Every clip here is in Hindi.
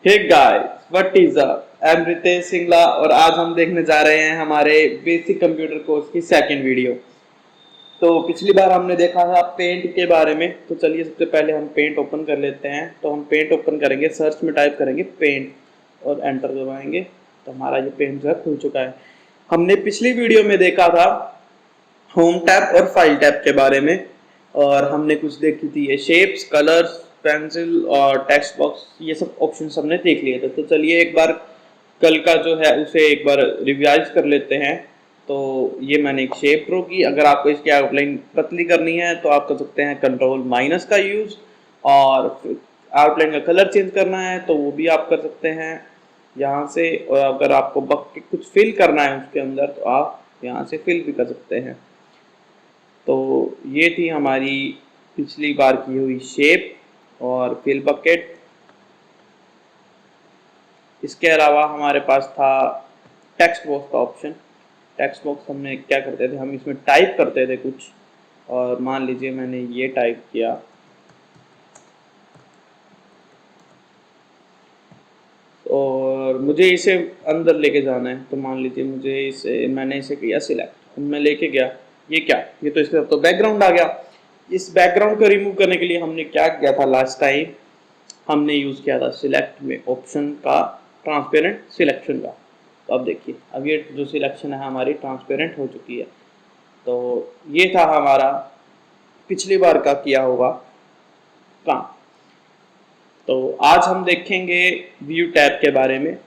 Hey guys, what is up? I am Ritesh Singla और आज हम देखने जा रहे हैं हमारे बेसिक कंप्यूटर कोर्स की सेकंड वीडियो। तो पिछली बार हमने देखा था पेंट के बारे में, तो चलिए सबसे पहले हम पेंट ओपन कर लेते हैं। तो हम पेंट ओपन करेंगे, सर्च में टाइप करेंगे पेंट और एंटर दबाएंगे। तो हमारा ये पेंट जो है खुल चुका है। हमने पिछली वीडियो में देखा था होम टैब और फाइल टैब के बारे में, और हमने कुछ देखी थी ये शेप्स, कलर्स, पेंसिल और टेक्स्ट बॉक्स, ये सब ऑप्शन हमने देख लिए थे। तो चलिए एक बार कल का जो है उसे एक बार रिवाइज कर लेते हैं। तो ये मैंने एक शेप ड्रॉ की। अगर आपको इसकी आउटलाइन पतली करनी है तो आप कर सकते हैं कंट्रोल माइनस का यूज, और आउटलाइन का कलर चेंज करना है तो वो भी आप कर सकते हैं यहाँ से। और अगर आपको बकेट कुछ फिल करना है उसके अंदर तो आप यहाँ से फिल भी कर सकते हैं। तो ये थी हमारी पिछली बार की हुई शेप और फिल बकेट। इसके अलावा हमारे पास था टेक्स्ट बॉक्स का ऑप्शन। टेक्स्ट बॉक्स हमने क्या करते थे, हम इसमें टाइप करते थे कुछ, और मान लीजिए मैंने ये टाइप किया और मुझे इसे अंदर लेके जाना है। तो मान लीजिए मैंने इसे किया सिलेक्ट, मैं लेके गया। ये क्या, ये तो इसके तो बैकग्राउंड आ गया। इस बैकग्राउंड को रिमूव करने के लिए हमने क्या किया था लास्ट टाइम, हमने यूज किया था सिलेक्ट में ऑप्शन का ट्रांसपेरेंट सिलेक्शन का। तो अब देखिए, अब ये जो सिलेक्शन है हमारी ट्रांसपेरेंट हो चुकी है। तो ये था हमारा पिछली बार का किया हुआ काम। तो आज हम देखेंगे व्यू टैब के बारे में।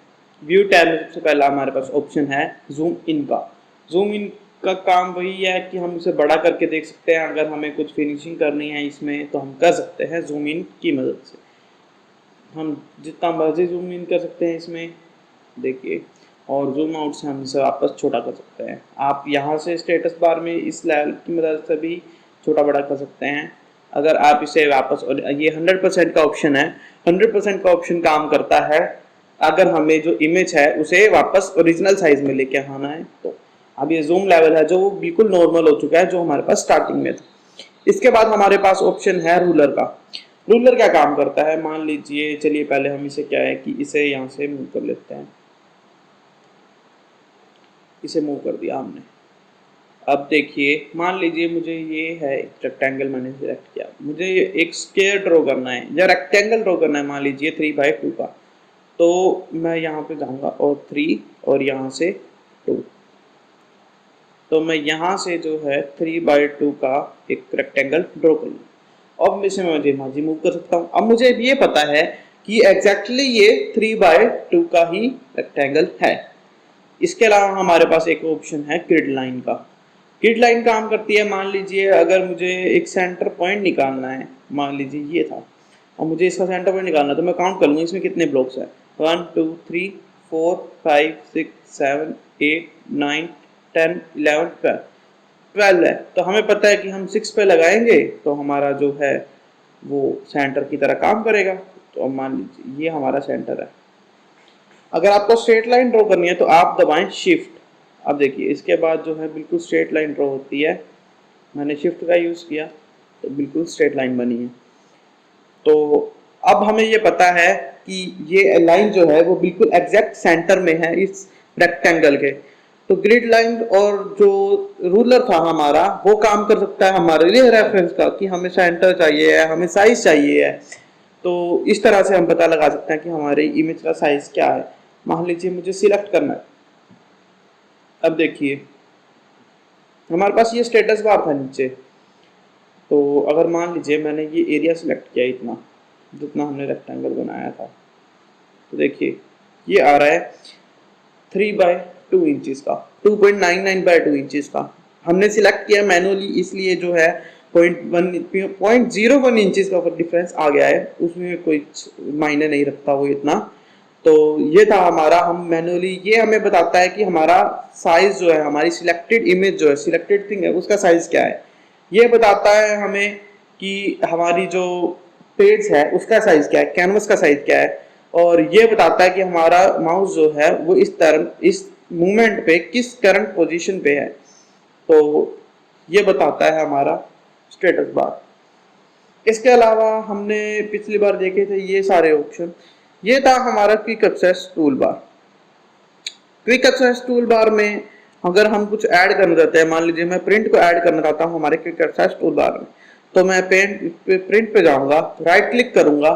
व्यू टैब में सबसे पहला हमारे पास ऑप्शन है जूम इन का। जूम इन का काम वही है कि हम उसे बड़ा करके देख सकते हैं। अगर हमें कुछ फिनिशिंग करनी है इसमें तो हम कर सकते हैं जूम इन की मदद से। हम जितना मर्जी जूम इन कर सकते हैं इसमें, देखिए। और जूम आउट से हम इसे वापस छोटा कर सकते हैं। आप यहाँ से स्टेटस बार में इस लेवल की मदद से भी छोटा बड़ा कर सकते हैं। अगर आप इसे वापस, और ये 100% का ऑप्शन है, 100% का ऑप्शन काम करता है अगर हमें जो इमेज है उसे वापस ओरिजिनल साइज में लेके आना है। तो अब ये जूम लेवल है जो बिल्कुल नॉर्मल हो चुका है, जो हमारे पास स्टार्टिंग में था। इसके बाद हमारे पास ऑप्शन है रूलर का। रूलर क्या काम करता है, मान लीजिए, चलिए पहले हम इसे क्या है कि इसे यहाँ से मूव कर लेते हैं। इसे मूव कर दिया हमने। अब देखिए, मान लीजिए मुझे ये है एक रेक्टेंगल मैंने सिलेक्ट किया, मुझे एक स्क्वायर ड्रॉ करना है या रेक्टेंगल ड्रॉ करना है, मान लीजिए 3/2 का। तो मैं यहाँ पे जाऊंगा और 3 और यहाँ से 2। तो मैं यहाँ से जो है 3/2 का एक रेक्टेंगल ड्रॉ कर लूँ। अब इसे मुझे माजी मूव कर सकता हूँ। अब मुझे ये पता है कि एग्जैक्टली ये 3/2 का ही रेक्टेंगल है। इसके अलावा हमारे पास एक ऑप्शन है ग्रिड लाइन का। ग्रिड लाइन काम करती है, मान लीजिए अगर मुझे एक सेंटर पॉइंट निकालना है, मान लीजिए ये था, और मुझे इसका सेंटर पॉइंट निकालना है, तो मैं काउंट कर लूँगा इसमें कितने ब्लॉक्स हैं। 1 2 3 4 5 6 7 8 9 10 11 12 है। तो हमें पता है कि हम 6 पे लगाएंगे तो हमारा जो है वो सेंटर की तरह काम करेगा। तो अब मान लीजिए ये हमारा सेंटर है। अगर आपको स्ट्रेट लाइन ड्रॉ करनी है तो आप दबाएं शिफ्ट। अब देखिए इसके बाद जो है बिल्कुल स्ट्रेट लाइन ड्रॉ होती है। मैंने शिफ्ट का यूज़ किया तो बिल्कुल स्ट्रेट लाइन बनी है। तो अब हमें ये पता है कि ये लाइन जो है वो बिल्कुल एग्जैक्ट सेंटर में है इस रेक्टेंगल के। तो ग्रिड लाइन और जो रूलर था हमारा वो काम कर सकता है हमारे लिए रेफरेंस का, कि हमें सेंटर चाहिए है, हमें साइज चाहिए है। तो इस तरह से हम पता लगा सकते हैं कि हमारे इमेज का साइज क्या है। मान लीजिए मुझे सिलेक्ट करना है। अब देखिए हमारे पास ये स्टेटस बार था नीचे। तो अगर मान लीजिए मैंने ये एरिया सिलेक्ट किया इतना जितना हमने रेक्टेंगल बनाया था, तो देखिए ये आ रहा है 3/2 इंचेस का, 2.99/2 इंचेस का। हमने सिलेक्ट किया मैनुअली, इसलिए जो है 0.1 इंचेस का डिफरेंस आ गया है, उसमें कोई मायने नहीं रखता वो इतना। तो ये था हमारा, हम मैनुअली, ये हमें बताता है कि हमारा साइज जो है, हमारी सिलेक्टेड इमेज जो है, सिलेक्टेड थिंग है, उसका साइज क्या है। ये बताता है हमें कि हमारी जो पेज है उसका साइज क्या है, कैनवस का साइज क्या है। और ये बताता है कि हमारा माउस जो है वो इस मूवमेंट पे किस करंट पोजीशन पे है। तो ये बताता है हमारा स्टेटस बार। इसके अलावा हमने पिछली बार देखे थे ये सारे ऑप्शन। ये था हमारा quick access tool bar. Quick access tool bar में अगर हम कुछ ऐड करना चाहते हैं, मान लीजिए मैं प्रिंट को ऐड करना चाहता हूँ हमारे क्विक एक्सेस टूल बार में, तो मैं प्रिंट पे जाऊंगा, राइट क्लिक करूंगा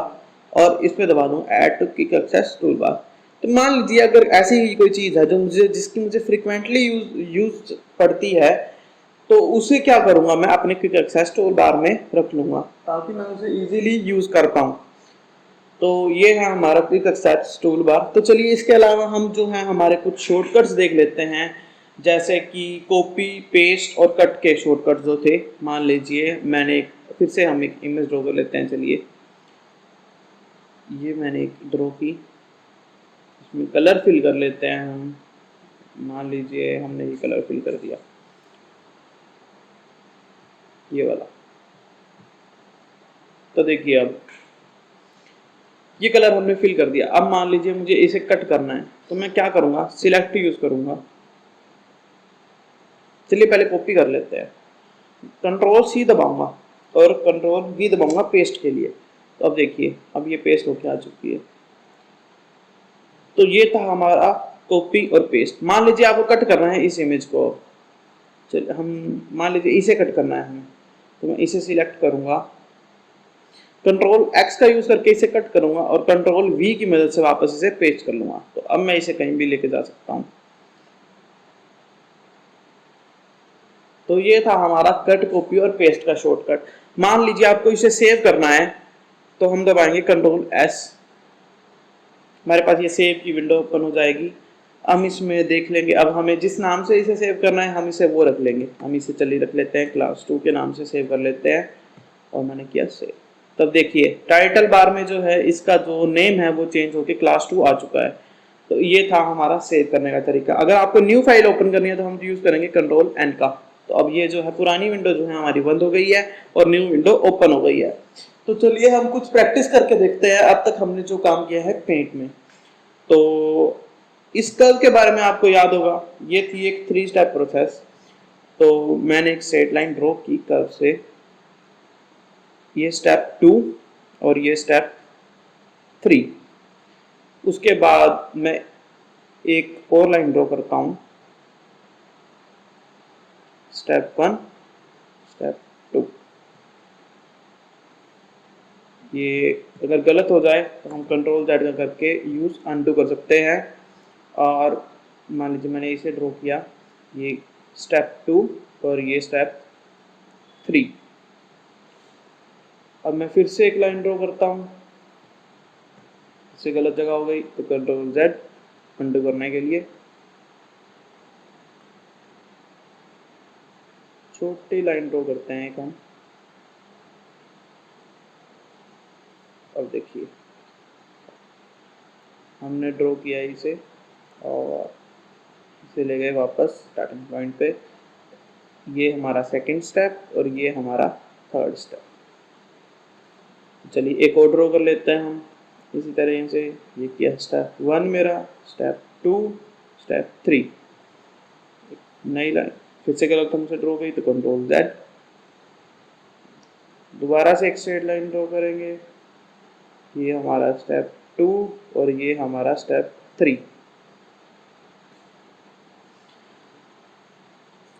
और इस पे दबा दूंगा add to quick access tool bar. तो मान लीजिए अगर ऐसी ही कोई चीज है जो जिसकी मुझे फ्रिक्वेंटली यूज पड़ती है, तो उसे क्या करूंगा, मैं अपने क्विक एक्सेस टूल बार में रख लूंगा ताकि मैं उसे इजीली यूज कर पाऊं। तो ये है हमारा क्विक एक्सेस टूल बार। तो चलिए इसके अलावा हम जो है हमारे कुछ शॉर्टकट्स देख लेते हैं, जैसे कि कॉपी पेस्ट और कट के शॉर्टकट जो थे। मान लीजिए मैंने फिर से हम एक इमेज ड्रॉ कर लेते हैं। चलिए ये मैंने एक ड्रॉ की, इसमें कलर फिल कर लेते हैं हम। मान लीजिए हमने ये कलर फिल कर दिया, ये वाला। तो देखिए अब ये कलर हमने फिल कर दिया। अब मान लीजिए मुझे इसे कट करना है, तो मैं क्या करूंगा, सिलेक्ट यूज करूंगा। चलिए पहले कॉपी कर लेते हैं, कंट्रोल सी दबाऊंगा और कंट्रोल वी दबाऊंगा पेस्ट के लिए। तो अब देखिए अब ये पेस्ट होके आ चुकी है। तो ये था हमारा कॉपी और पेस्ट। मान लीजिए आपको कट करना है इस इमेज को, चलिए हम मान लीजिए इसे कट करना है हमें, तो मैं इसे सिलेक्ट करूंगा, कंट्रोल एक्स का यूज करके इसे कट करूंगा और कंट्रोल वी की मदद से वापस इसे पेस्ट कर लूंगा। तो अब मैं इसे कहीं भी लेके जा सकता हूं। तो ये था हमारा कट कॉपी और पेस्ट का शॉर्टकट। मान लीजिए आपको इसे सेव करना है, तो हम दबाएंगे कंट्रोल एस, हमारे पास ये सेव की विंडो ओपन हो जाएगी। हम इसमें देख लेंगे, अब हमें जिस नाम से इसे सेव करना है हम इसे वो रख लेंगे। हम इसे चलिए रख लेते हैं क्लास 2 के नाम से सेव कर लेते हैं और मैंने किया सेव। तब देखिए टाइटल बार में जो है इसका जो नेम है वो चेंज होकर क्लास 2 आ चुका है। तो ये था हमारा सेव करने का तरीका। अगर आपको न्यू फाइल ओपन करनी है तो हम यूज करेंगे कंट्रोल एन का। तो अब ये जो है पुरानी विंडो जो है हमारी बंद हो गई है और न्यू विंडो ओपन हो गई है। तो चलिए हम कुछ प्रैक्टिस करके देखते हैं अब तक हमने जो काम किया है पेंट में। तो इस कर्व के बारे में आपको याद होगा, ये थी एक 3 स्टेप प्रोसेस। तो मैंने एक स्ट्रेट लाइन ड्रॉ की कर्व से, ये स्टेप 2 और ये स्टेप 3। उसके बाद मैं एक और लाइन ड्रॉ करता हूं, स्टेप 1 स्टेप 2। ये अगर गलत हो जाए तो हम कंट्रोल Z का करके यूज अनडू कर सकते हैं। और मान लीजिए मैंने इसे ड्रॉ किया, ये स्टेप 2 और ये स्टेप 3। अब मैं फिर से एक लाइन ड्रॉ करता हूँ, इससे गलत जगह हो गई तो कंट्रोल Z अनडू करने के लिए छोटी लाइन ड्रॉ करते हैं एक हम। अब देखिए हमने ड्रॉ किया इसे और इसे ले गए वापस स्टार्टिंग पॉइंट पे। ये हमारा सेकंड स्टेप और ये हमारा थर्ड स्टेप। चलिए एक और ड्रॉ कर लेते हैं हम इसी तरह से। ये किया स्टेप 1 मेरा, स्टेप 2 स्टेप 3। नई लाइन फिर से गलत हमसे ड्रॉ गई तो कंट्रोल Z, दोबारा से एक स्ट्रेट लाइन ड्रॉ करेंगे। ये हमारा स्टेप 2 और ये हमारा स्टेप 3।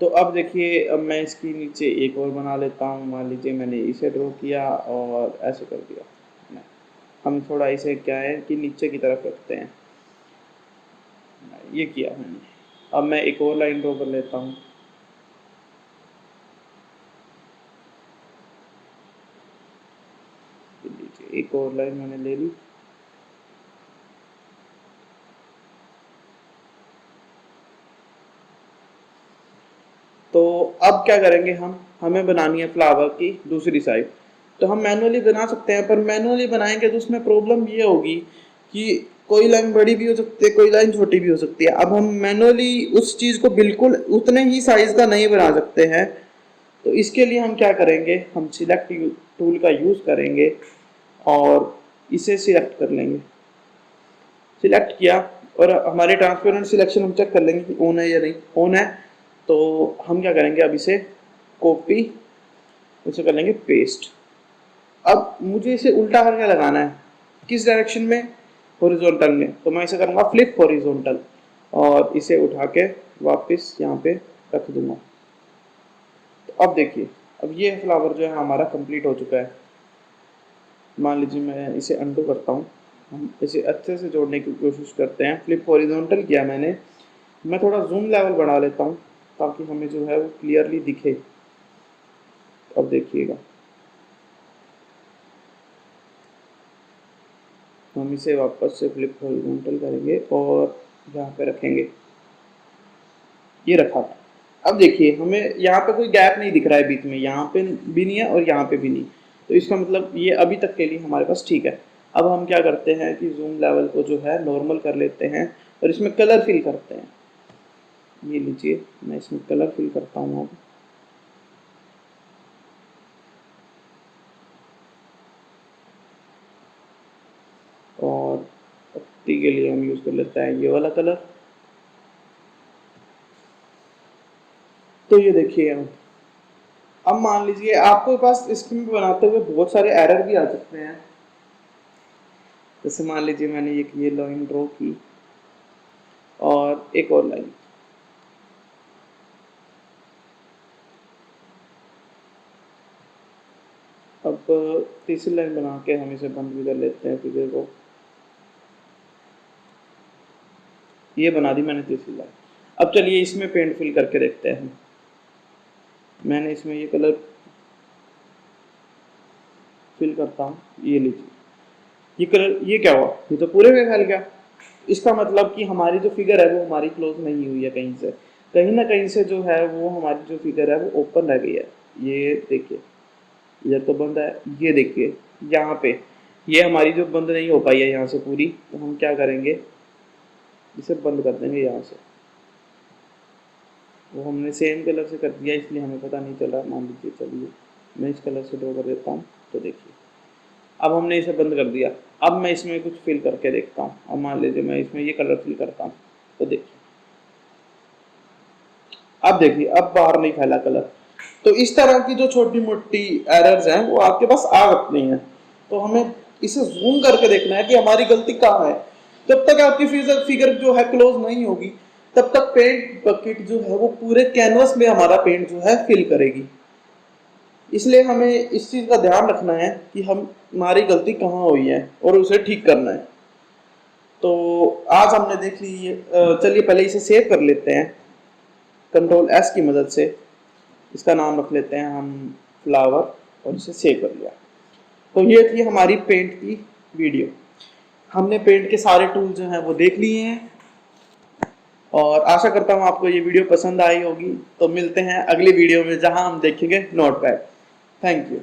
तो अब देखिए अब मैं इसकी नीचे एक और बना लेता हूँ। मान लीजिए मैंने इसे ड्रॉ किया और ऐसे कर दिया। हम थोड़ा इसे क्या है कि नीचे की तरफ रखते हैं, ये किया मैंने। अब मैं एक और लाइन ड्रॉ कर लेता हूँ। एक और लाइन मैंने ले ली। तो अब क्या करेंगे हम, हमें बनानी है फ्लावर की दूसरी साइड। तो हम मैनुअली बना सकते हैं, पर मैनुअली बनाएंगे तो उसमें प्रॉब्लम ये होगी कि कोई लाइन बड़ी भी हो सकती है, कोई लाइन छोटी भी हो सकती है। अब हम मैनुअली उस चीज़ को बिल्कुल उतने ही साइज का नहीं बना सकते हैं। तो इसके लिए हम क्या करेंगे, हम सिलेक्ट टूल का यूज़ करेंगे और इसे सिलेक्ट कर लेंगे। सिलेक्ट किया और हमारे ट्रांसपेरेंट सिलेक्शन हम चेक कर लेंगे कि ऑन है या नहीं। ऑन है तो हम क्या करेंगे, अब इसे कॉपी, उसे कर लेंगे पेस्ट। अब मुझे इसे उल्टा करके लगाना है, किस डायरेक्शन में, हॉरिजॉन्टल में, तो मैं इसे करूँगा फ्लिप हॉरिजॉन्टल और इसे उठा के वापस यहाँ पे रख दूंगा। तो अब देखिए, अब ये फ्लावर जो है हमारा कंप्लीट हो चुका है। मान लीजिए मैं इसे अंडू करता हूँ, हम इसे अच्छे से जोड़ने की कोशिश करते हैं। फ्लिप हॉरिजॉन्टल किया मैंने, मैं थोड़ा जूम लेवल बढ़ा लेता हूँ ताकि हमें जो है वो क्लियरली दिखे। अब देखिएगा, हम इसे वापस से फ्लिप हॉरिजॉन्टल करेंगे और यहाँ पे रखेंगे, ये रखा। अब देखिए हमें यहाँ पे कोई गैप नहीं दिख रहा है बीच में, यहाँ पे भी नहीं है और यहाँ पे भी नहीं, तो इसका मतलब ये अभी तक के लिए हमारे पास ठीक है। अब हम क्या करते हैं कि जूम लेवल को जो है नॉर्मल कर लेते हैं और इसमें कलर फिल करते हैं। ये लीजिए, मैं इसमें कलर फिल करता हूँ अब। और पत्ती के लिए हम यूज कर लेते हैं ये वाला कलर। तो ये देखिए, अब मान लीजिए आपके पास स्क्रीन बनाते हुए बहुत सारे एरर भी आ सकते हैं। जैसे मान लीजिए मैंने एक ये लाइन ड्रॉ की और एक और लाइन, अब तीसरी लाइन बना के हम इसे बंद भी कर लेते हैं फिगर को। ये बना दी मैंने तीसरी लाइन। अब चलिए इसमें पेंट फिल करके देखते हैं। मैंने इसमें ये कलर फिल करता हूँ, ये लीजिए, ये कलर, ये क्या हुआ, ये तो पूरे में फैल गया। इसका मतलब कि हमारी जो फिगर है वो हमारी क्लोज नहीं हुई है, कहीं से कहीं ना कहीं से जो है वो हमारी जो फिगर है वो ओपन रह गई है। ये देखिए, इधर तो बंद है, ये देखिए यहाँ पे ये हमारी जो बंद नहीं हो पाई है यहाँ से पूरी, तो हम क्या करेंगे, इसे बंद कर देंगे यहाँ से। वो हमने सेम कलर से कर दिया इसलिए हमें पता नहीं चला। मान लीजिए, चलिए मैं इस कलर से ड्रॉ कर देता हूँ, तो देखिए अब हमने इसे बंद कर दिया। अब मैं इसमें कुछ फिल करके देखता हूँ। अब मान लीजिए मैं इसमें ये कलर फिल करता हूँ, तो देखिए, अब देखिए अब बाहर नहीं फैला कलर। तो इस तरह की जो छोटी मोटी एरर्स हैं वो आपके पास आ सकती हैं, तो हमें इसे जूम करके देखना है कि हमारी गलती कहाँ है। जब तक आपकी फिगर जो है क्लोज नहीं होगी तब तक पेंट बकेट जो है वो पूरे कैनवस में हमारा पेंट जो है फिल करेगी। इसलिए हमें इस चीज का ध्यान रखना है कि हम हमारी गलती कहाँ हुई है और उसे ठीक करना है। तो आज हमने देख ली, चलिए पहले इसे सेव कर लेते हैं कंट्रोल एस की मदद से। इसका नाम रख लेते हैं हम फ्लावर और इसे सेव कर लिया। तो ये थी हमारी पेंट की वीडियो। हमने पेंट के सारे टूल जो हैं वो देख लिए हैं और आशा करता हूँ आपको ये वीडियो पसंद आई होगी। तो मिलते हैं अगली वीडियो में जहां हम देखेंगे नोटपैड। Thank you.